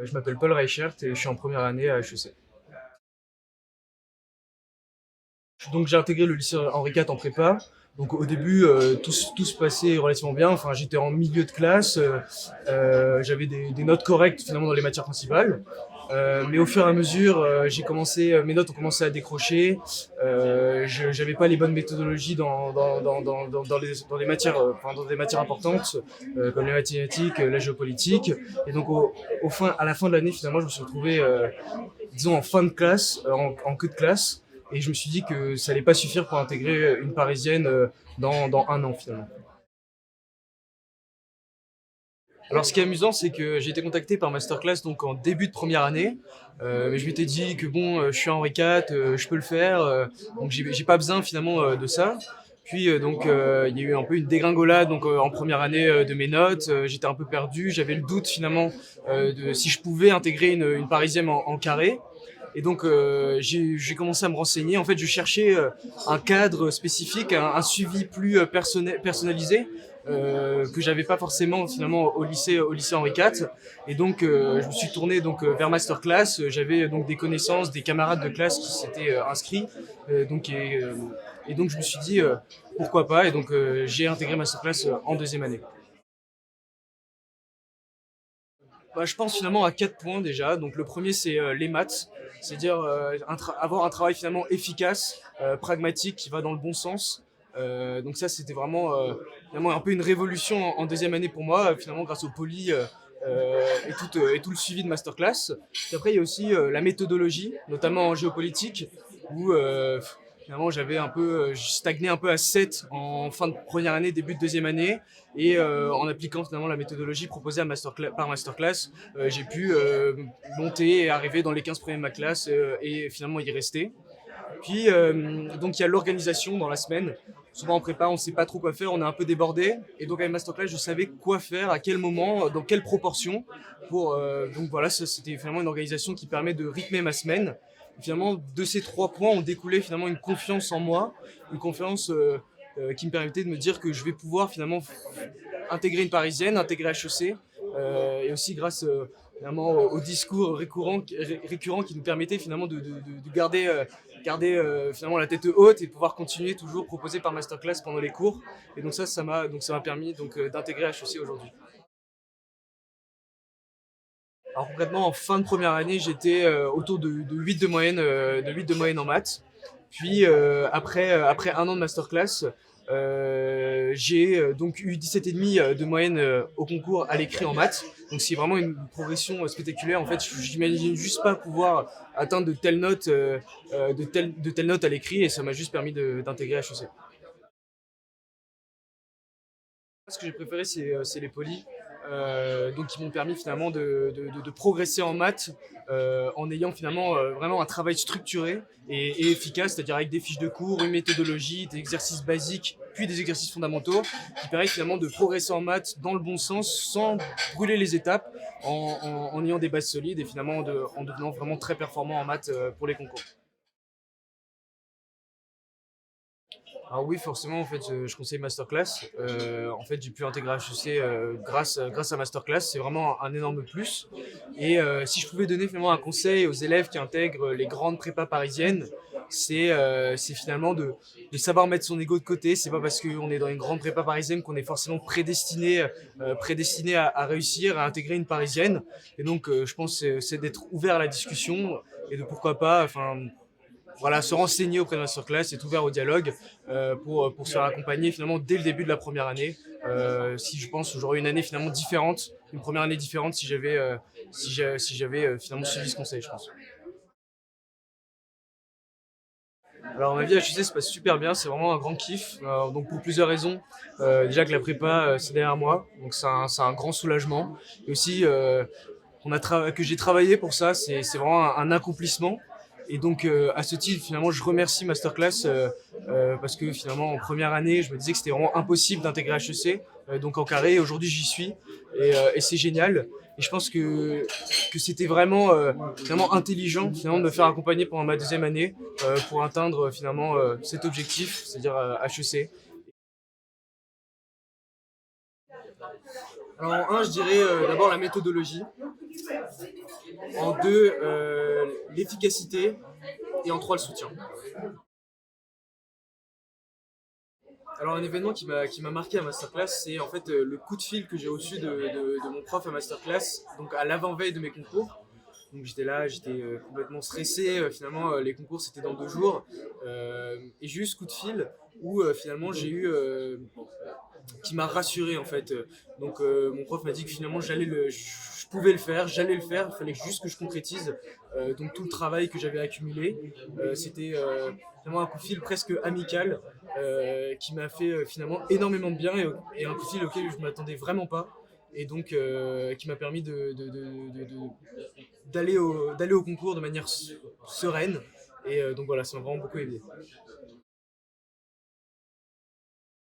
Je m'appelle Paul Reichert et je suis en première année à HEC. Donc j'ai intégré le lycée Henri IV en prépa. Donc au début, tout se passait relativement bien. Enfin, j'étais en milieu de classe, j'avais des notes correctes finalement dans les matières principales. Mais au fur et à mesure, mes notes ont commencé à décrocher. J'avais pas les bonnes méthodologies dans les matières, enfin, dans des matières importantes comme les mathématiques, la géopolitique. Et donc à la fin de l'année, finalement, je me suis retrouvé, disons, en fin de classe, en queue de classe. Et je me suis dit que ça allait pas suffire pour intégrer une parisienne dans un an finalement. Alors ce qui est amusant, c'est que j'ai été contacté par Masterclass donc en début de première année. Mais je m'étais dit que bon, je suis à Henri IV, je peux le faire, donc j'ai pas besoin finalement de ça. Puis il y a eu un peu une dégringolade donc en première année de mes notes. J'étais un peu perdu, j'avais le doute finalement de si je pouvais intégrer une parisienne en carré. Et donc j'ai commencé à me renseigner. En fait, je cherchais un cadre spécifique, un suivi plus personnalisé que j'avais pas forcément finalement au lycée Henri IV. Et donc je me suis tourné vers Masterclass. J'avais donc des connaissances, des camarades de classe qui s'étaient inscrits. Et donc je me suis dit pourquoi pas. Et donc j'ai intégré Masterclass en deuxième année. Bah, je pense finalement à 4 points déjà. Donc le premier c'est les maths, c'est-à-dire avoir un travail finalement efficace, pragmatique, qui va dans le bon sens. Donc ça c'était vraiment un peu une révolution en deuxième année pour moi, finalement grâce au poly et tout le suivi de masterclass. Puis après il y a aussi la méthodologie, notamment en géopolitique, où finalement je stagnais un peu à 7 en fin de première année, début de deuxième année. Et en appliquant finalement la méthodologie proposée par Masterclass, j'ai pu monter et arriver dans les 15 premiers de ma classe et finalement y rester. Puis donc il y a l'organisation dans la semaine. Souvent en prépa, on ne sait pas trop quoi faire, on est un peu débordé. Et donc avec Masterclass, je savais quoi faire, à quel moment, dans quelle proportion. Donc voilà, c'était finalement une organisation qui permet de rythmer ma semaine. Et finalement, de ces 3 points ont découlé finalement une confiance en moi, une confiance qui me permettait de me dire que je vais pouvoir finalement intégrer une parisienne, intégrer HEC, et aussi grâce finalement au discours récurrent qui nous permettait finalement de garder finalement la tête haute et pouvoir continuer toujours proposé par masterclass pendant les cours. Et donc ça m'a permis d'intégrer HEC aujourd'hui. Alors concrètement, en fin de première année, j'étais autour de 8 de 8 de moyenne en maths. Puis après un an de masterclass, j'ai donc eu 17,5 de moyenne au concours à l'écrit en maths. Donc c'est vraiment une progression spectaculaire. En fait, j'imagine juste pas pouvoir atteindre de telles notes à l'écrit, et ça m'a juste permis d'intégrer HEC. Ce que j'ai préféré, c'est les polis, donc qui m'ont permis finalement de progresser en maths en ayant finalement vraiment un travail structuré et efficace, c'est-à-dire avec des fiches de cours, une méthodologie, des exercices basiques, puis des exercices fondamentaux, qui permettent finalement de progresser en maths dans le bon sens sans brûler les étapes, en ayant des bases solides et finalement en devenant vraiment très performant en maths pour les concours. Alors oui, forcément, en fait, je conseille Masterclass. En fait, j'ai pu intégrer HEC grâce à Masterclass. C'est vraiment un énorme plus. Et si je pouvais donner finalement un conseil aux élèves qui intègrent les grandes prépas parisiennes, c'est finalement de savoir mettre son ego de côté. C'est pas parce qu'on est dans une grande prépa parisienne qu'on est forcément prédestiné à réussir, à intégrer une parisienne. Et donc, je pense que c'est d'être ouvert à la discussion et de pourquoi pas, enfin, voilà, se renseigner auprès de masterclass, être ouvert au dialogue pour se faire accompagner finalement dès le début de la première année. Si je pense que j'aurais une année finalement différente, une première année différente si j'avais finalement suivi ce conseil, je pense. Alors ma vie à HEC se passe super bien, c'est vraiment un grand kiff, donc pour plusieurs raisons. Déjà que la prépa c'est derrière moi, donc c'est un grand soulagement. Et aussi que j'ai travaillé pour ça, c'est vraiment un accomplissement. Et donc à ce titre, finalement, je remercie Masterclass parce que finalement en première année, je me disais que c'était vraiment impossible d'intégrer HEC, donc en carré. Aujourd'hui, j'y suis et c'est génial. Et je pense que c'était vraiment intelligent finalement de me faire accompagner pendant ma deuxième année pour atteindre finalement cet objectif, c'est-à-dire HEC. Alors en un, je dirais d'abord la méthodologie. En 2, l'efficacité. Et en 3, le soutien. Alors un événement qui m'a marqué à Masterclass, c'est en fait le coup de fil que j'ai reçu de mon prof à Masterclass, donc à l'avant-veille de mes concours. Donc j'étais là, j'étais complètement stressé. Finalement, les concours c'était dans 2 jours. Et j'ai eu ce coup de fil où finalement j'ai eu qui m'a rassuré en fait. Donc mon prof m'a dit que finalement je pouvais le faire, j'allais le faire, il fallait juste que je concrétise. Donc tout le travail que j'avais accumulé, c'était vraiment un coup de fil presque amical qui m'a fait finalement énormément de bien et un coup de fil auquel je ne m'attendais vraiment pas. Et donc qui m'a permis d'aller au concours de manière sereine. Et donc voilà, ça m'a vraiment beaucoup aidé.